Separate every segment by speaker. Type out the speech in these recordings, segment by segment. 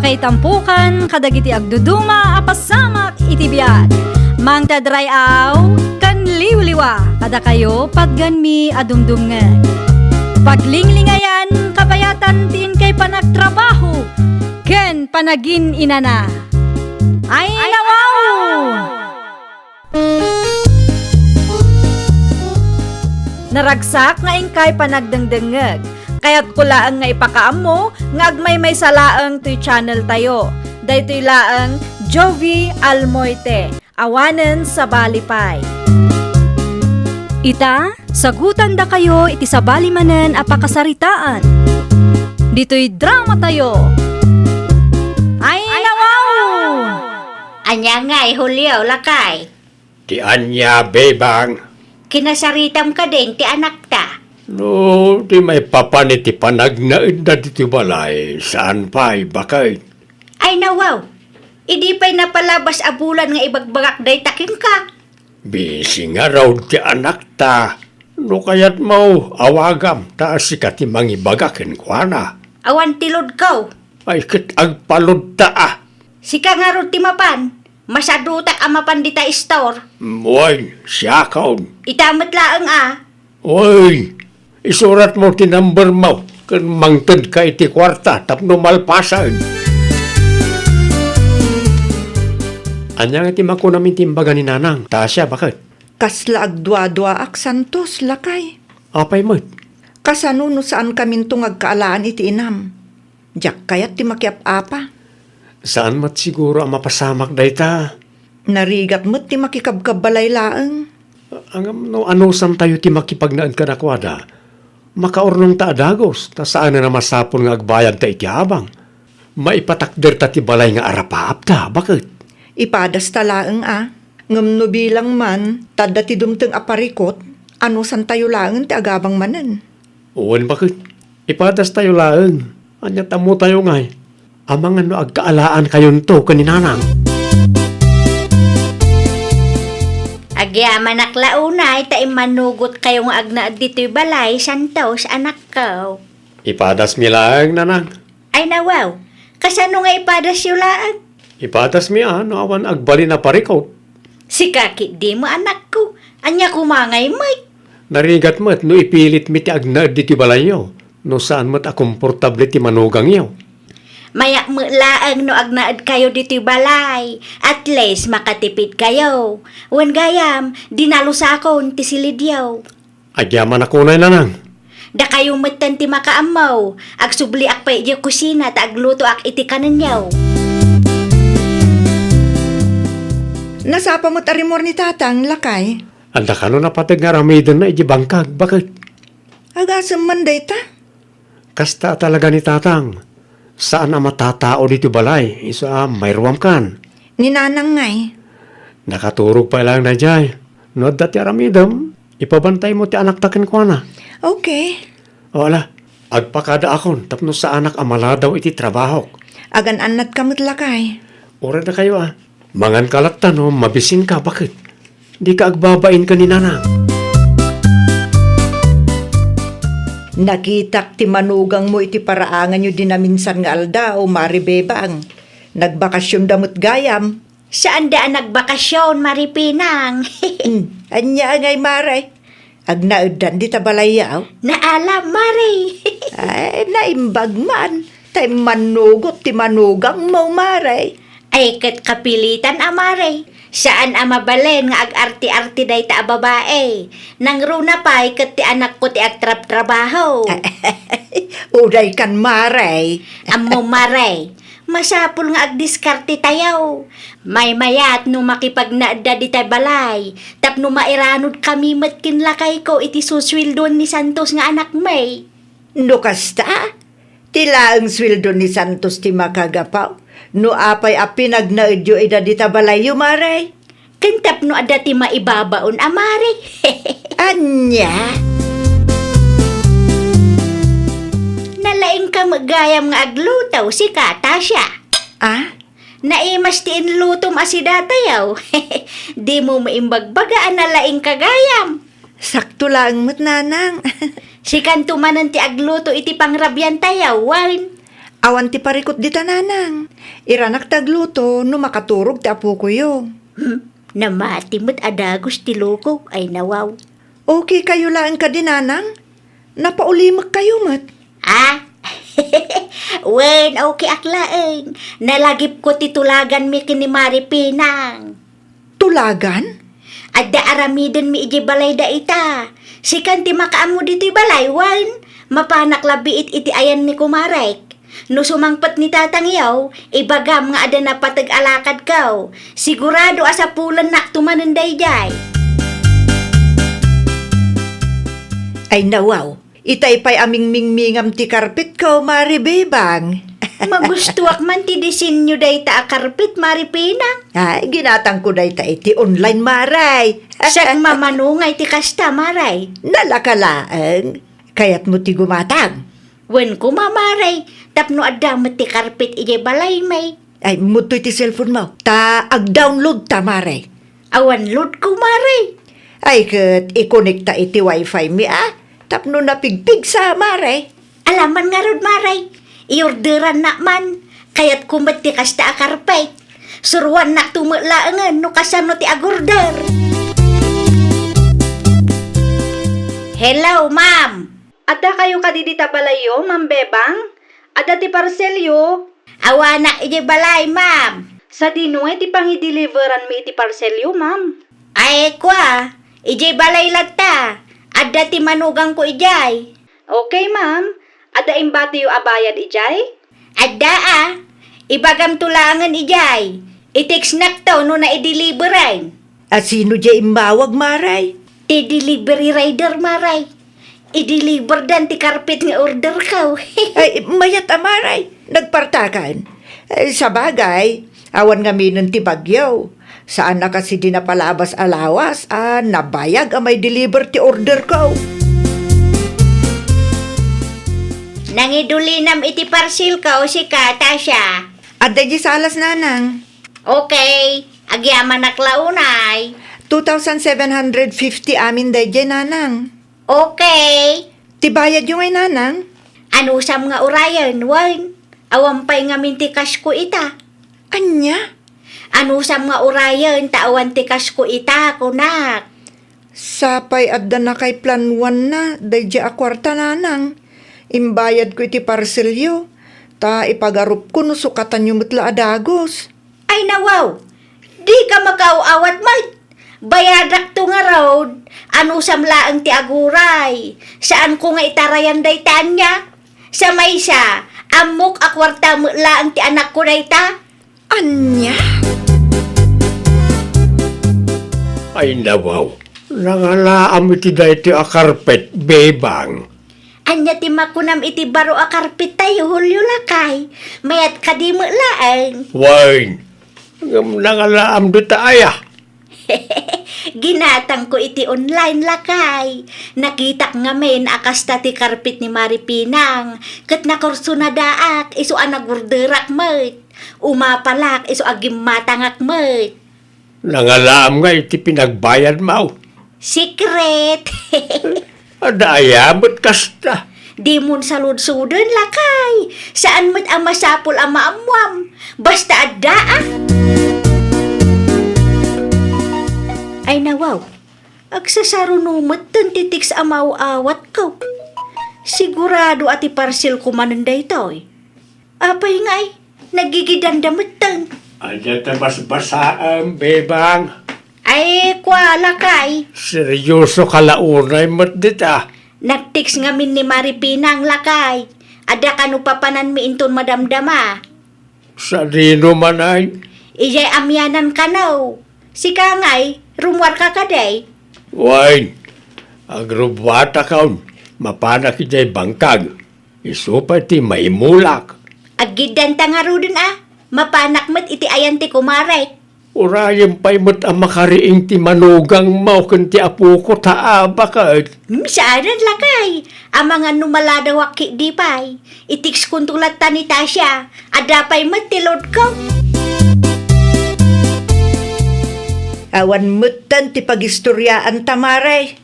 Speaker 1: Makaitampukan kadagiti agduduma apasamak iti biag. Mangtadrayaw kan liwliwa kada kayo padganmi adumdumngan. Paglinglingayan kabayatan tin kay panagtrabaho ken panagin inana. Ay nawaw! Naragsak nga ingkay panagdengdengeg. Kaya't kulaang nga ipakaam mo, nga agmay may salaang to'y channel tayo. Daytoy laang Jovie Almoite, awanen sa balipay. Ita, sagutan da kayo iti sa balimanen apakasaritaan. Dito'y drama tayo. Ay nawaw!
Speaker 2: Anya nga Julio lakay.
Speaker 3: Ti anya bebang.
Speaker 2: Kinasaritam ka din ti anak ta.
Speaker 3: No, di may papanit ti panagnaid na diti balay. Saan pa'y bakay?
Speaker 2: Ay nawaw, idi pa'y napalabas abulan nga ibagbagak day takin ka.
Speaker 3: Busy nga raw ti anak ta. No kaya't mau awagam ta sikat ti mangibagakin kwa na.
Speaker 2: Awan tilod kaw.
Speaker 3: Ay kit agpalod ta ah.
Speaker 2: Sika nga ro ti mapan, masadutak amapan di ta store.
Speaker 3: Uy, siya kaon.
Speaker 2: Itamat laang
Speaker 3: Uy, isurat mo ti number mo. Kan mangtod ka iti kwarta tapno malpasan. Anya nga ti mako namin timbaga ni nanang. Tasya, bakit?
Speaker 4: Kasla agdwa-dwa ak santos lakay.
Speaker 3: Apay mo?
Speaker 4: Kasano no saan kamin tong agkaalaan iti inam. Diyak kayat ti makiap apa.
Speaker 3: Saan mat siguro ang mapasamak dayta?
Speaker 4: Narigat mo't ti makikabkabalay laeng.
Speaker 3: Ang no anusan tayo ti makipagnaan ka na kwada. Makaurnong ta adagos. Ta saan na masapon nga agbayad ta iti habang. Maipatakder ta ti balay nga arapap ta. Bakit?
Speaker 4: Ipadas talaeng Ngam no bilang man, tada ti dumteng aparikot, anusan tayo laeng ti agabang manen.
Speaker 3: Uwan bakit? Ipadas tayo laeng. Anya tamo tayo ngay. Amang ano agkaalaan kayon to kaninanang.
Speaker 2: Agyamanak launay ta imanugot kayo nga agna dito'y balay santos anak ko.
Speaker 3: Ipadas mi laeng nanang.
Speaker 2: Ay nawaw, kasano nga ipadas yung laang?
Speaker 3: Ipadas mi no awan agbali na parikot.
Speaker 2: Si kakit di mo anak ko, anya kumangay may.
Speaker 3: Narigat mo't no ipilit mi ti agnaad di ti balay yo. No saan mo't akomportable ti manugang yo.
Speaker 2: Maya mo laang no agnaad kayo dito'y balay. At least makatipid kayo. Wan gayam, dinalusakon ti silidyaw.
Speaker 3: Agyaman ako na nanang.
Speaker 2: Da kayo matan ti makaamaw. Agsubli ak pa iti kusina ta agluto ak iti kananyaw.
Speaker 4: Nasapa mo't arimor ni tatang lakay.
Speaker 3: Anda ka no napatag nga ramidan na iti bangkag. Bakit?
Speaker 4: Agasam man day ta.
Speaker 3: Kasta talaga ni tatang. Saan ang matatao dito balay? Isa mayroam kan.
Speaker 4: Ninanang ngay.
Speaker 3: Nakaturog pa lang na jay. No dati aramidam. Ipabantay mo ti anak takin ko na.
Speaker 4: Okay.
Speaker 3: Wala. Agpakada akon. Tapno sa anak amala daw iti trabaho.
Speaker 4: Agan anat kamot lakay.
Speaker 3: Ora na kayo Mangan kalaktan mabisin ka. Bakit? Di ka agbabain ka ni nanang.
Speaker 4: Nakitak ti manugang mo iti paraangan nyo dinaminsan nga alda o maribebang. Nagbakasyon damot gayam.
Speaker 2: Saan daan nagbakasyon, Maripinang?
Speaker 4: Anya ngay maray. Agnaedan di tabalayaw.
Speaker 2: Naalam, Mari.
Speaker 4: Ay, naimbag man. Tay manugot ti manugang mo maray.
Speaker 2: Ay kat kapilitan, Mari. Saan mabalen nga ag-arti-arti day ta babae. Nang runa pa'y kat ti anak ko ti agtrap-trabaho.
Speaker 4: Uday kan maray.
Speaker 2: Ammo, Mari. Masapul nga agdiskarte tayaw. May mayat no makipagnaada di tay balay. Tapno mairanod kami matkin lakay ko iti suswildon ni Santos nga anak may.
Speaker 4: No kasta? Tila ang sweldo ni Santos ti makagapaw. No apay pinagnaedyo ida di tabalayo maray.
Speaker 2: Kantap no ada ti maibabaon, Mari.
Speaker 4: Anya?
Speaker 2: Nalaing ka magayam nga aglutaw si Katasya. Naimas ti inlutom asidatayaw. Di mo maimbagbagaan na laing kagayam.
Speaker 4: Sakto lang mo't nanang.
Speaker 2: Si kantumanan ti agluto iti pangrabyan tayaw, wine.
Speaker 4: Awan ti parikot di tananang. Iranak tagluto no makaturog ti apo ko yo.
Speaker 2: Namati mo't adagos ti loko ay nawaw.
Speaker 4: Okay kayo lang ka dinanang? Napaulimak kayo mat.
Speaker 2: Ah? Wen, okay aklaeng. Nalagip ko titulagan mi kini Maripinang.
Speaker 4: Tulagan?
Speaker 2: Adda aramiden mi iji balay da ita. Sikan ti makaamo dito'y balay, wan. Mapanak labiit iti ayan ni kumarek. No sumangpat ni tatang yaw, ibagam nga ada na patag-alakad kaw. Sigurado asapulan na tumananday jay.
Speaker 4: Ay nawaw. Itay pa'y aming mingmingam ti karpit ko, Maribebang.
Speaker 2: Magustuak man ti disenyo day ta akarpit, Maripinang.
Speaker 4: Ay, ginatang ko day ta iti online, Maray.
Speaker 2: Siyang mamanungay ti kasta, Maray.
Speaker 4: Nalakalaang. Kaya't mo ti gumatang.
Speaker 2: Wen ko mamaray, tapno adamot ti karpit ije balay may.
Speaker 4: Ay, mutoy ti cellphone mo. Ta, ag-download ta, Maray.
Speaker 2: Awan load ko, Maray.
Speaker 4: Ay, kat i-connect ta iti wifi mi, Tapno na pigpig sa, Maray.
Speaker 2: Alaman nga rod, Maray. Iorderan na man. Kaya't kumat ti kasta akarpay. Suruan na tumulaangan no kasano ti agorder. Hello, ma'am.
Speaker 1: Ada kayo kadidita balayo, Ma'am Bebang? Ada ti parcel yo.
Speaker 2: Awana ije balay, ma'am.
Speaker 1: Sa dinuay ti pangideliveran mi iti parcel yo, Ma'am.
Speaker 2: Ay, kwa. Ije balay lata. Adda ti manugang ko ijay.
Speaker 1: Okay, Ma'am. Ada imbati yo abayad ijay?
Speaker 2: Adda Ibagam tulangan ijay. Itix naktaw no na i-deliveran.
Speaker 4: At sino di imbawag, Maray?
Speaker 2: Ti delivery rider, Maray. I-deliver dan ti karpit nga order kaw.
Speaker 4: Ay, mayat, Maray. Nagpartakan. Ay, sa bagay, awan nga minon ti bagyaw. Saan na kasi di napalabas alawas, nabayag may deliver ti order ko.
Speaker 2: Nangidulinam iti parcel kaw si Kata siya.
Speaker 4: At di salas nanang.
Speaker 2: Okay, agyaman naklaunay.
Speaker 4: 2,750 amin dayjay nanang.
Speaker 2: Okay.
Speaker 4: Tibayad yung ay nanang?
Speaker 2: Ano sam nga urayan, wan? Awampay nga mintikas ko ita.
Speaker 4: Anya?
Speaker 2: Ano sam nga urayan, taawan tikas ko ita, kunak.
Speaker 4: Sapay adda na kay plan 1 na, dayjay akwarta nanang. Imbayad ko iti parcelyo. Ta ipagarup ko no sukatan yung mutla adagos.
Speaker 2: Ay nawaw, di ka makaawat mat. Bayadak to nga road, ano samlaang ti aguray. Saan ko nga itarayan day tanya? Sa maysa, amok akwarta mo laang ti anak ko day ta?
Speaker 4: Anya?
Speaker 3: Ay nawaw. Nangalaam iti dahi ti akarpet, Bebang.
Speaker 2: Anya ti makunam iti baro akarpit tayo hulyo lakay. Mayat ka di mo laang.
Speaker 3: Wine. Nangalaam do taaya.
Speaker 2: Ginatang ko iti online lakay. Nakitak nga men akasta ti karpit ni Maripinang. Kat nakurso na daak, iso anagurderak mat. Umapalak, iso agimatangak mat.
Speaker 3: Nangalaam nga iti pinagbayad mau.
Speaker 2: Secret!
Speaker 3: Adaya, ba't kasta?
Speaker 2: Di mon salud-sudon lakay. Saan mo't ang masapol ang maamwam? Basta adda Ay nawaw, agsasarunumot tan titiks amaw-awat ko. Sigurado ati parcel ko mananday to. Apay nga'y, nagigidandamot tan.
Speaker 3: Adya tabas-basaan, Bebang.
Speaker 2: Ay, kwa lakay.
Speaker 3: Seryoso kalaunay mat dita.
Speaker 2: Nagtiks nga min ni Maripinang lakay. Ada kanu papanan mi inton madamdama.
Speaker 3: Sa dino man ay.
Speaker 2: Ijay amyanan kanaw. Si kangay, rumwar ka kaday.
Speaker 3: Wine. Agrubwata kaun. Mapanak ijay bangkag. Isupa ti maimulak.
Speaker 2: Agidan tangaro dun Mapanak mat iti ayan ti kumarek.
Speaker 3: Urayang pa'y mo't ang makariing ti manugang mau kan ti apo ko taaba ka.
Speaker 2: Saanan lakay. Ang mga numalada waki di pay. Itiks kung tulad ta ni Tasya. Adapay mat tilod ko.
Speaker 4: Awan mutan ti pagistoryaan tamaray.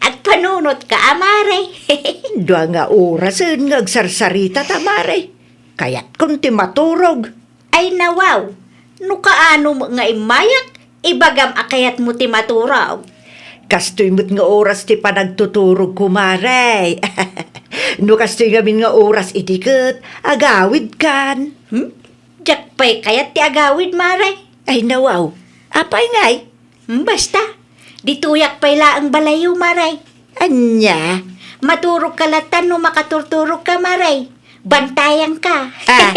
Speaker 2: At panunot ka, amare.
Speaker 4: Dua nga orasan nga agsarsarita tamaray. Kayat kung ti maturog.
Speaker 2: Ay nawaw, no kaano mo nga imayak, ibagam akayat mo ti maturaw.
Speaker 4: Kastoy mo't nga oras ti panagtuturog kumaray. No kastoy gamin nga oras itikot, agawid kan.
Speaker 2: Jakpay kayat ti agawid maray.
Speaker 4: Ay nawaw, apay ngay?
Speaker 2: Basta, dituyak pay laang balayo maray.
Speaker 4: Anya?
Speaker 2: Maturog kalatan no makaturturog ka maray. Bantayan ka.
Speaker 4: Ah.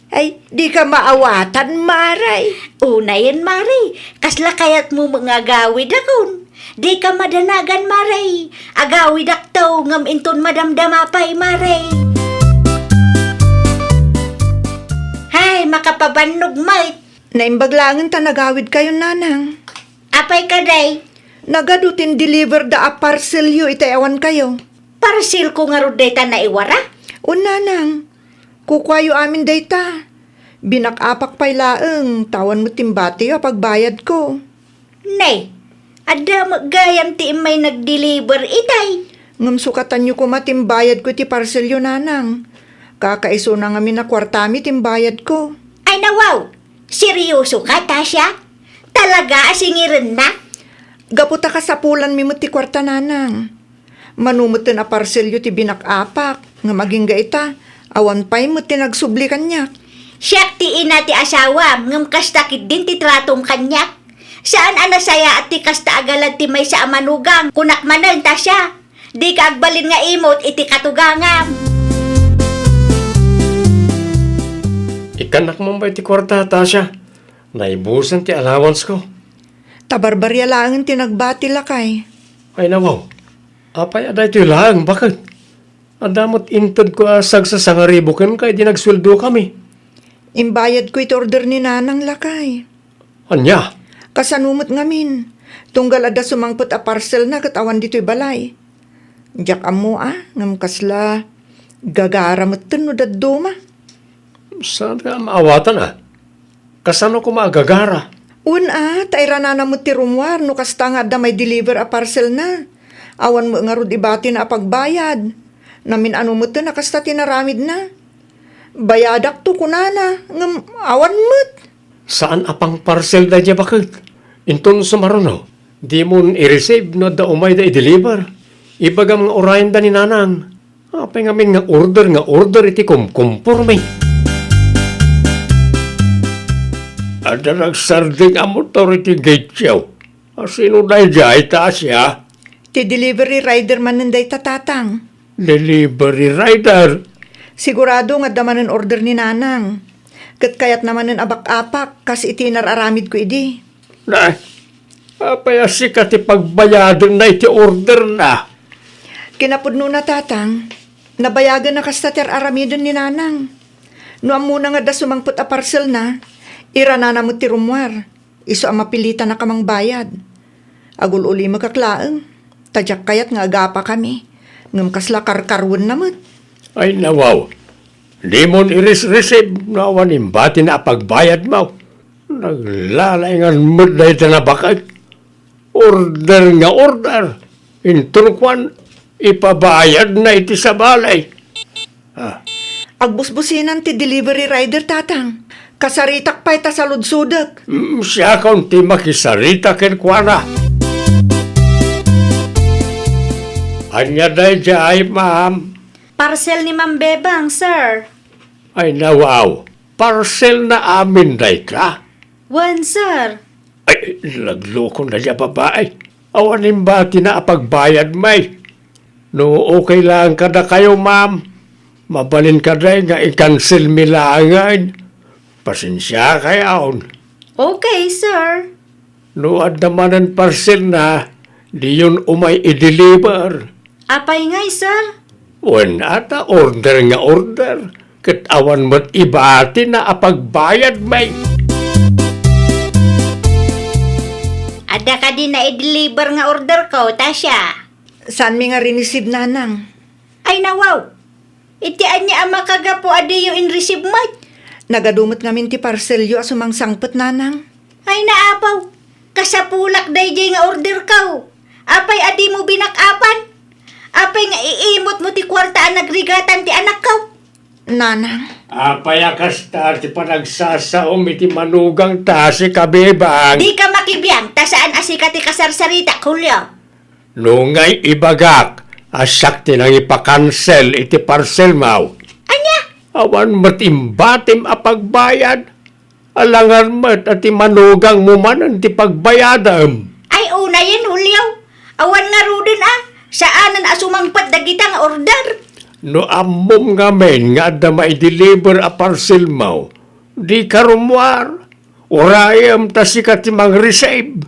Speaker 4: Ay, di ka maawatan, maray.
Speaker 2: Una yan maray, kasla kayat mo mga agawid akon. Di ka madanagan maray. Agawid aktaw ngam inton madamdamapay maray. Hay, makapabannog mait.
Speaker 4: Naimbaglangan ta nagawid kayo, nanang.
Speaker 2: Apay ka day?
Speaker 4: Nagadutin deliver da a parcel yu itayawan kayo.
Speaker 2: Parcel ko nga rodeta na iwara?
Speaker 4: O nanang, kukwayo amin dayta. Binakapak pay laeng, tawan mo timbati o pagbayad ko.
Speaker 2: Nay, ada magayam ti may nag-deliver itay.
Speaker 4: Ngam sukatan nyo ko matimbayad ko ti parcel yu, nanang. Kakaiso na nga na kwartami timbayad ko.
Speaker 2: Ay nawaw, seryoso ka, Tasya? Talaga asingirin na?
Speaker 4: Gaputa ka sa pulan mi mo ti kwarta, nanang. Manumutin a parcel yu ti binakapak, nga maging gaita, awan pa'y mo ti nagsubli kanyak.
Speaker 2: Siyak ti ina ti asawa, ngam kastakit din ti tratom kanyak. Saan anasaya at ti kasta agalad ti may sa amanugang, kunak manan Tasya. Di ka agbalin nga imot iti katugangan.
Speaker 3: Ikanak mo ba iti kwarta, Tasya? Naibusan ti allowance ko.
Speaker 4: Tabarbarya laang tinagbati lakay.
Speaker 3: Ay nawaw, apay aday ito lang, bakit? Adamot intod ko asag sa sangaribukan kay di nagsweldo kami.
Speaker 4: Imbayad ko iti order ni nanang lakay.
Speaker 3: Anya?
Speaker 4: Kasanumot ngamin. Tunggal ada sumangpot a parcel na katawan dito'y balay. Diyak amo ngam kasla gagaramot no dadduma.
Speaker 3: Saan ka maawatan Kasano ko maagagara?
Speaker 4: Taira na namot ti rumwar no kasta nga da may deliver a parcel na. Awan mo nga rod ibati na pagbayad. Namin ano mo to nakasta tinaramid na. Bayadak to kunana, ngam awan mo't.
Speaker 3: Saan apang parcel da dya bakit? Inton sumaruno, di mo i-receive no da umay da i-deliver. Ibagam nga orayan da ni nanang. Apay ngamin nga order iti kumpumpurme. Ada nagsarding ang motor iti gate yaw. Sino da dya Tasya?
Speaker 4: Ti delivery rider man nanday tatatang.
Speaker 3: Delivery rider.
Speaker 4: Sigurado nga damanan order ni nanang. Kat kayat namanan abak-apak kas itinararamid ko idi.
Speaker 3: Na, apay asika ti pagbayadon na iti order na.
Speaker 4: Kinapudno na tatang, nabayagan na kastater aramidon ni nanang. No amuna nga da sumangput a parcel na, irana mo ti rumwar. Iso ang mapilita na kamang bayad. Agul uli magkaklaang, tadyak kayat nga agapa kami. Ngam kasla karkarwan naman.
Speaker 3: Ay nawaw, di mo i-receive na wanimbati na pagbayad mo. Naglalaingan mo na ito na bakit. Order nga order. Inturkwan, ipabayad na iti sa balay.
Speaker 4: Agbusbusinan ti delivery rider tatang. Kasaritak pa ita sa ludsudak.
Speaker 3: Siya kaunti makisarita ken kuana. Anya day jay, ma'am.
Speaker 1: Parcel ni Ma'am Bebang, sir.
Speaker 3: Ay nawaw, parcel na amin day ka.
Speaker 1: One, sir.
Speaker 3: Ay, nagloko na niya babae. Awanin ba tinapagbayad may? No, okay lang kada kayo, ma'am. Mabalin ka day nga i-cancel milangan. Pasensya kayaon.
Speaker 1: Okay, sir.
Speaker 3: No, adamanan parcel na, di yun umay i-deliver.
Speaker 1: Apay ngay, sir.
Speaker 3: Wen ata order nga order. Katawan mo't ibati na apagbayad may.
Speaker 2: Ada ka din na i-deliver nga order ko, Tasya.
Speaker 4: Saan mi nga rinisib nanang?
Speaker 2: Ay nawaw, itian niya ang makagapo adi yung in-receive mo.
Speaker 4: Nagadumot ngamin ti parcel yu asumang sangpot nanang.
Speaker 2: Ay naapaw, kasapulak day nga order ka. Apay adi mo binakapan. Apay nga iimot mo ti kwartaan nagrigatan ti anak ka.
Speaker 4: Nanang,
Speaker 3: Apayakas ta ti panagsasaom iti manugang ta si kabebang.
Speaker 2: Di ka makibiyang, ta saan asika ti kasarsarita, kulyo.
Speaker 3: Nungay ibagak, asak ti nang ipakansel iti parcel mau.
Speaker 2: Anya?
Speaker 3: Awan matimbatim apagbayad. Alangan mat at ti manugang mo man ti pagbayadam.
Speaker 2: Ay, una yan, Hulyo. Awan nga rudin saanan asumangpat dagita nga order.
Speaker 3: No amom nga men nga da mai-deliver a parcel mo, di karumwar. Urayam ta sikat ti mang-receive.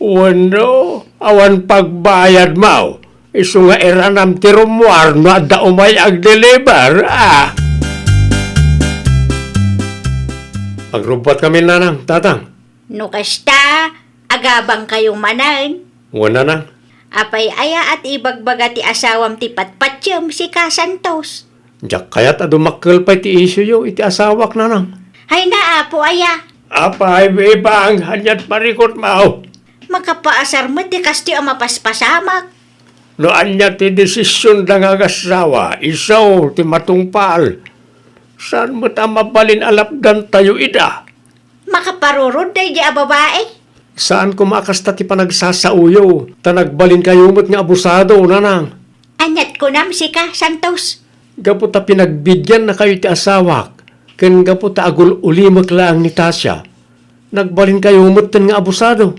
Speaker 3: Wano, awan pagbayad mo. Isu nga eranam ti rumwar no adda umay ag-deliver, Pagrubat kami nanang, tatang.
Speaker 2: No kasta, agabang kayong manan.
Speaker 3: Wana nang.
Speaker 2: Apay aya at ibagbaga ti asawam ti patpatyam si Ka Santos.
Speaker 3: Diyak kayat adumakkel pa ti isyo yo iti asawak nanang.
Speaker 2: Hay na apo aya.
Speaker 3: Apa ay bebang hanyat parikot mao.
Speaker 2: Makapaasar mo ti kasti ang mapaspasamak.
Speaker 3: No anya ti desisyon da nga agasawa, isaw ti matungpal. Saan mo ta mabalin alapdan tayo ida?
Speaker 2: Makaparurod day di a babae.
Speaker 3: Saan kumakasta ti panagsasauyo? Ta nagbalin kayo mo't nga abusado, nanang.
Speaker 2: Anyat ko nam si Ka Santos.
Speaker 3: Gapo ta pinagbigyan na kayo ti asawak. Ken gapo ta agul ulimag lang ni Tasya. Nagbalin kayo mo't nga abusado.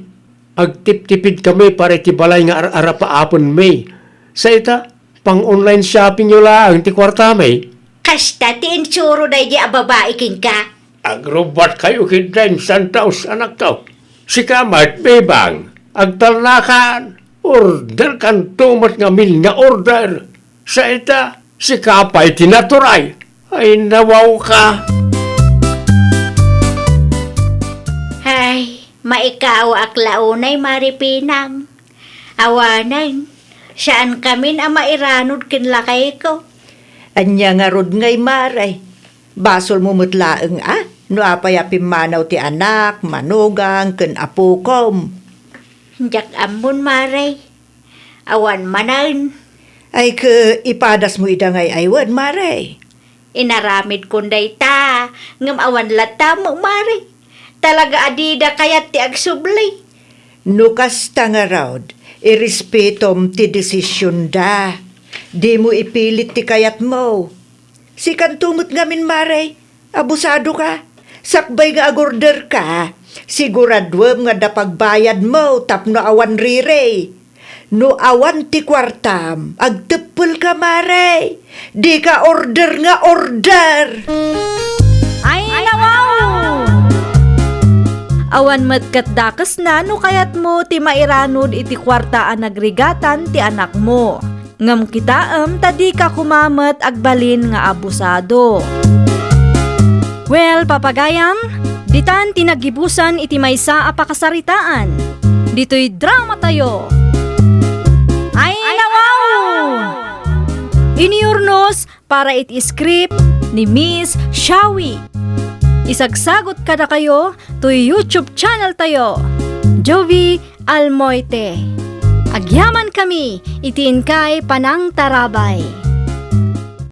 Speaker 3: Agtip-tipid kami para iti balay nga ara pa apon may. Sa ita, pang online shopping nyo lang ti kwarta may.
Speaker 2: Kasta ti insuro day di a babae king ka.
Speaker 3: Agrobat kayo kidren santaos anak tao. Si kamat bebang, agtalnakan, order kan tumat nga mil nga order. Sa ita, si kapay tinaturay. Ay nawaw ka.
Speaker 2: Hay, maikaw aklaunay maripinang. Awanan, saan kami na mairanod kinlakay ko?
Speaker 4: anya nga rod ngay maray. Basol mo mutlaeng no apay apimanaw ti anak, manugang, ken apukom.
Speaker 2: Jak ambon maray. Awan manan.
Speaker 4: Ay ke ipadas mo ida ngay aywan maray.
Speaker 2: Inaramid kunday ta. Ngam awan lata mo maray. Talaga adida kayat ti AGSUBLI.
Speaker 4: Nukas nga raod, irespetom ti desisyon da. Di mo ipilit ti kayat mo. Si kantumot ngamin maray, abusado ka. Sakbay nga agorder ka, siguradwem nga dapagbayad mo tapno awan rire. No awan ti kwartam, agtepel ka maray. Di ka order nga order.
Speaker 1: Ay, nawaw! Awan matkat dakas na no kayat mo ti mairanod iti kwartaan nagrigatan ti anak mo. Ngam kitaam tadi ka kumamat agbalin nga abusado. Well, papagayam, ditan tinagibusan iti maysa a pakasaritaan. Dito'y drama tayo. Ay, nawaw! Iniurnos para iti script ni Miss Shawi. Isagsagot kada kayo to YouTube channel tayo, Jovie Almoite. Agyaman kami, itiin kay Panang Tarabay.